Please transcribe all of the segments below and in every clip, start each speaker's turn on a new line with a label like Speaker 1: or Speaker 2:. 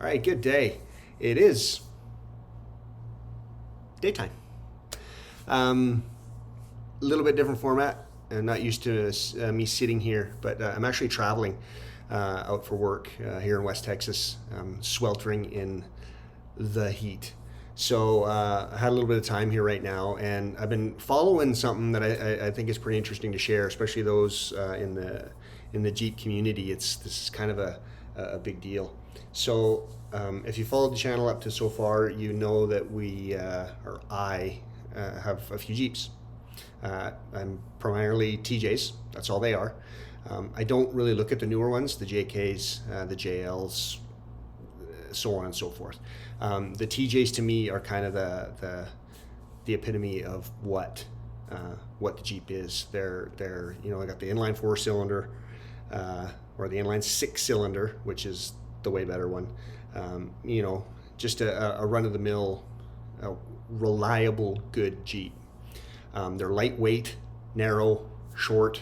Speaker 1: All right, good day. It is daytime. A little bit different format. I'm not used to me sitting here, but I'm actually traveling out for work here in West Texas, sweltering in the heat. So I had a little bit of time here right now, and I've been following something that I think is pretty interesting to share, especially those in the Jeep community. This is kind of a big deal. So if you followed the channel up to so far, you know that I have a few Jeeps. I'm primarily TJs. That's all they are. I don't really look at the newer ones, the JKs, the JLs, so on and so forth. The TJs to me are kind of the epitome of what the Jeep is. They're they got the inline 4-cylinder or the inline 6-cylinder, which is the way better one. Just a run-of-the-mill, reliable, good Jeep. They're lightweight, narrow, short.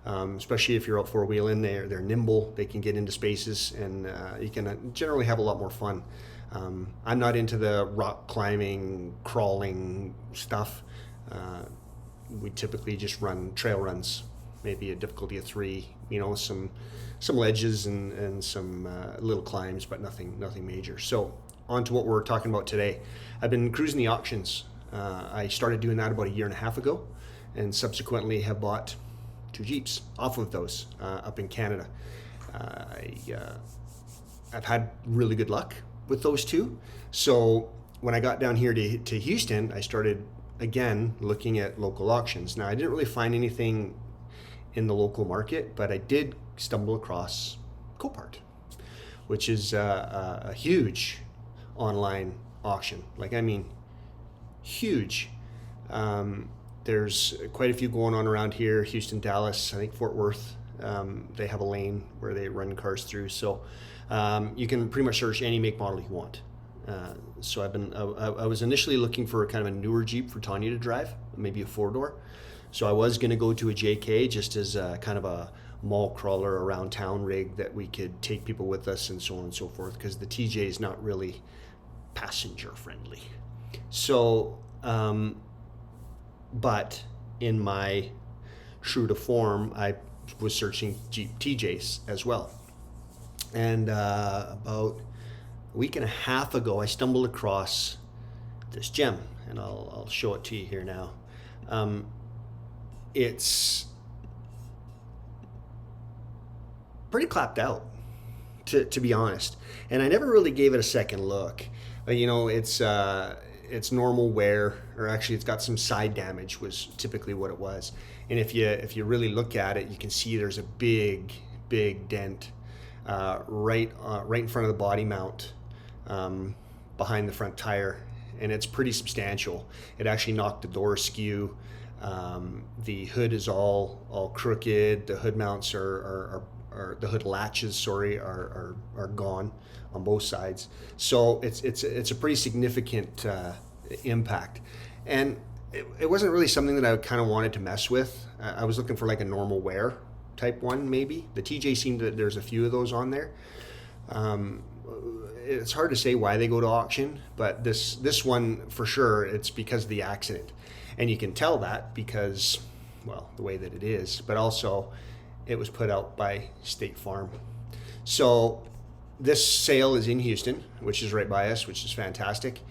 Speaker 1: Especially if you're out four-wheeling, they're nimble. They can get into spaces, and you can generally have a lot more fun. I'm not into the rock climbing, crawling stuff. We typically just run trail runs, maybe a difficulty of 3. Some ledges and some little climbs, but nothing major. So on to what we're talking about today. I've been cruising the auctions. I started doing that about a year and a half ago, and subsequently have bought 2 Jeeps off of those up in Canada. I've had really good luck with those 2. So when I got down here to Houston, I started again looking at local auctions. Now I didn't really find anything in the local market, but I did stumble across Copart, which is a huge online auction. Huge. There's quite a few going on around here. Houston, Dallas, I think Fort Worth. They have a lane where they run cars through. So you can pretty much search any make model you want. So I was initially looking for kind of a newer Jeep for Tanya to drive, maybe a 4-door. So I was going to go to a JK just as a kind of a mall crawler around town rig that we could take people with us and so on and so forth, because the TJ is not really passenger friendly. So, but in my true to form, I was searching Jeep TJs as well. And about a week and a half ago, I stumbled across this gem, and I'll show it to you here now. It's pretty clapped out, to be honest. And I never really gave it a second look. It's normal wear, or actually it's got some side damage, was typically what it was. And if you really look at it, you can see there's a big dent right in front of the body mount, behind the front tire, and it's pretty substantial. It actually knocked the door askew. The hood is all crooked. The hood mounts are the hood latches, are gone on both sides. So it's a pretty significant impact, and it wasn't really something that I kind of wanted to mess with. I was looking for like a normal wear type one, maybe. The TJ seemed that there's a few of those on there. It's hard to say why they go to auction, but this one for sure, it's because of the accident. And you can tell that because, well, the way that it is, but also it was put out by State Farm. So this sale is in Houston, which is right by us, which is fantastic.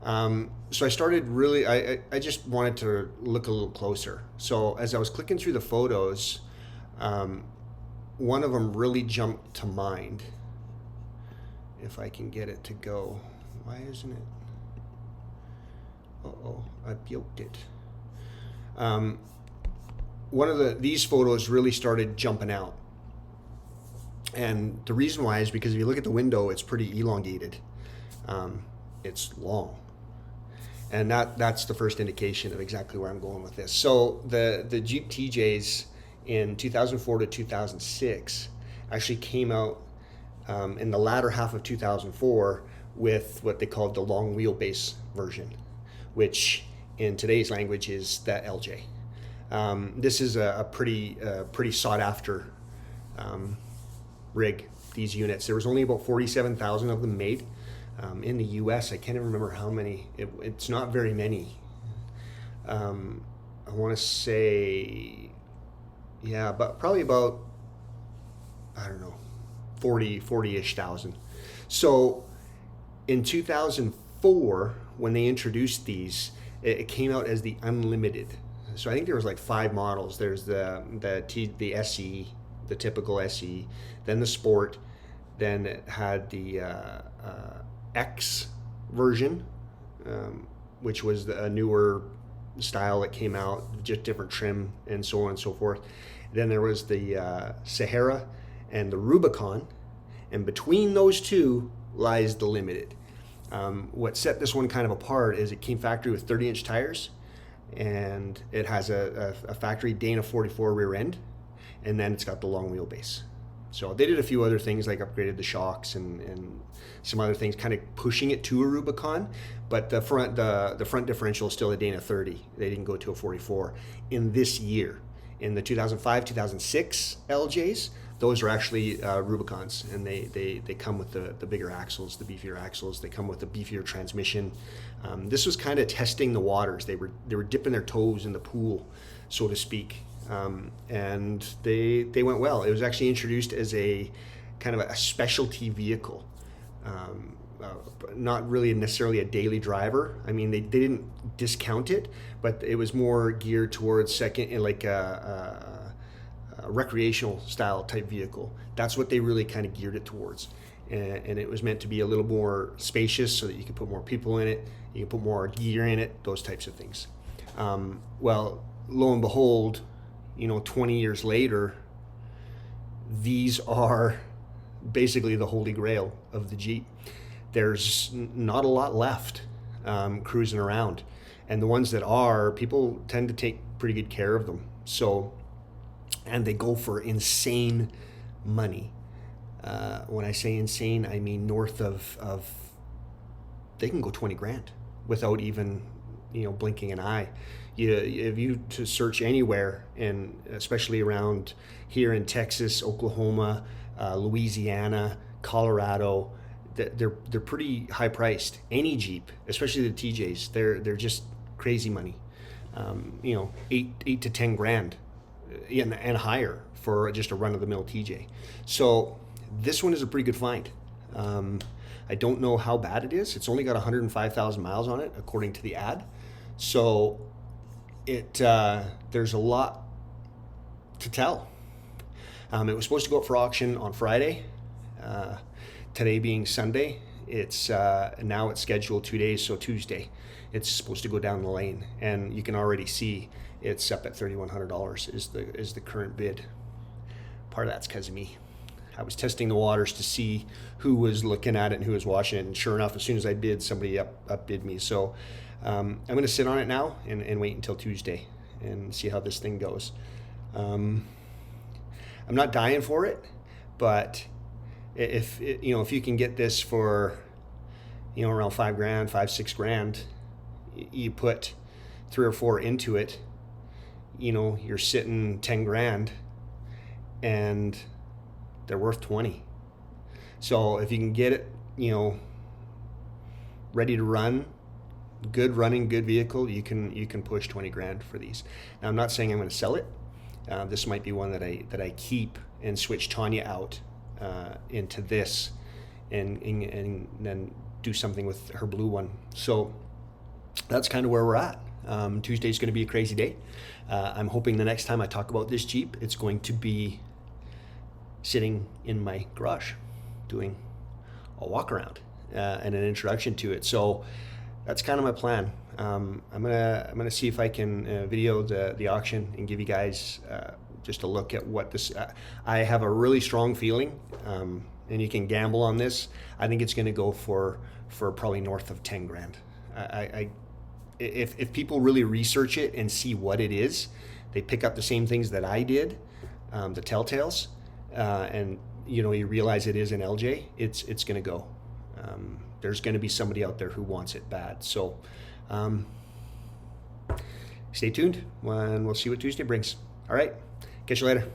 Speaker 1: So I started really, I just wanted to look a little closer. So as I was clicking through the photos, one of them really jumped to mind. If I can get it to go. Why isn't it? Uh-oh, I puked it. One of these photos really started jumping out. And the reason why is because if you look at the window, it's pretty elongated. It's long. And that's the first indication of exactly where I'm going with this. So the Jeep TJs in 2004 to 2006 actually came out in the latter half of 2004 with what they called the long wheelbase version, which in today's language is the LJ. This is a pretty sought after rig these units. There was only about 47,000 of them made. In the US, I can't even remember how many. It's not very many. I want to say, yeah, but probably about, I don't know, 40-ish thousand. So in 2004, when they introduced these, it came out as the Unlimited. So I think there was like 5 models. There's the SE, the typical SE, then the Sport, then it had the X version, which was a newer style that came out, just different trim and so on and so forth. Then there was the Sahara and the Rubicon, and between those two lies the Limited. What set this one kind of apart is it came factory with 30-inch tires, and it has a factory Dana 44 rear end, and then it's got the long wheelbase. So they did a few other things like upgraded the shocks and some other things, kind of pushing it to a Rubicon, but the front differential is still a Dana 30. They didn't go to a 44 in this year. In the 2005, 2006 LJs, those are actually Rubicons, and they come with the bigger axles, the beefier axles. They come with the beefier transmission. This was kind of testing the waters. They were dipping their toes in the pool, so to speak. And they went well. It was actually introduced as a kind of a specialty vehicle, not really necessarily a daily driver. I mean, they didn't discount it, but it was more geared towards like a recreational style type vehicle. That's what they really kind of geared it towards. And it was meant to be a little more spacious so that you could put more people in it, you can put more gear in it, those types of things. Well, lo and behold, 20 years later, these are basically the holy grail of the Jeep. There's not a lot left cruising around, and the ones that are, people tend to take pretty good care of them. So, and they go for insane money. When I say insane, I mean north of they can go 20 grand without even blinking an eye. If you to search anywhere, and especially around here in Texas, Oklahoma, Louisiana, Colorado, they're pretty high priced. Any Jeep, especially the TJs, they're just crazy money. 8 to 10 grand and higher for just a run of the mill TJ. So this one is a pretty good find. I don't know how bad it is. It's only got 105,000 miles on it, according to the ad. So there's a lot to tell. It was supposed to go up for auction on Friday. Today being Sunday, now it's scheduled 2 days, so Tuesday it's supposed to go down the lane, and you can already see it's up at $3,100 is the current bid. Part of that's because of me. I was testing the waters to see who was looking at it and who was watching it, and sure enough, as soon as I bid, somebody upbid me. So I'm going to sit on it now and wait until Tuesday and see how this thing goes. I'm not dying for it, but if you can get this for around $5,000, $6,000, you put 3 or 4 into it, you're sitting 10 grand, and they're worth 20. So if you can get it, ready to run, good running, good vehicle, you can push 20 grand for these. Now, I'm not saying I'm going to sell it. This might be one that I keep and switch Tanya out into this, and then do something with her blue one. So that's kind of where we're at. Tuesday's going to be a crazy day. I'm hoping the next time I talk about this Jeep, it's going to be sitting in my garage doing a walk around and an introduction to it. So that's kind of my plan. I'm gonna see if I can video the auction and give you guys just a look at what this. I have a really strong feeling, and you can gamble on this. I think it's going to go for probably north of 10 grand. If people really research it and see what it is, they pick up the same things that I did, the telltales, and you realize it is an LJ. It's going to go. There's going to be somebody out there who wants it bad. So stay tuned, and we'll see what Tuesday brings. All right, catch you later.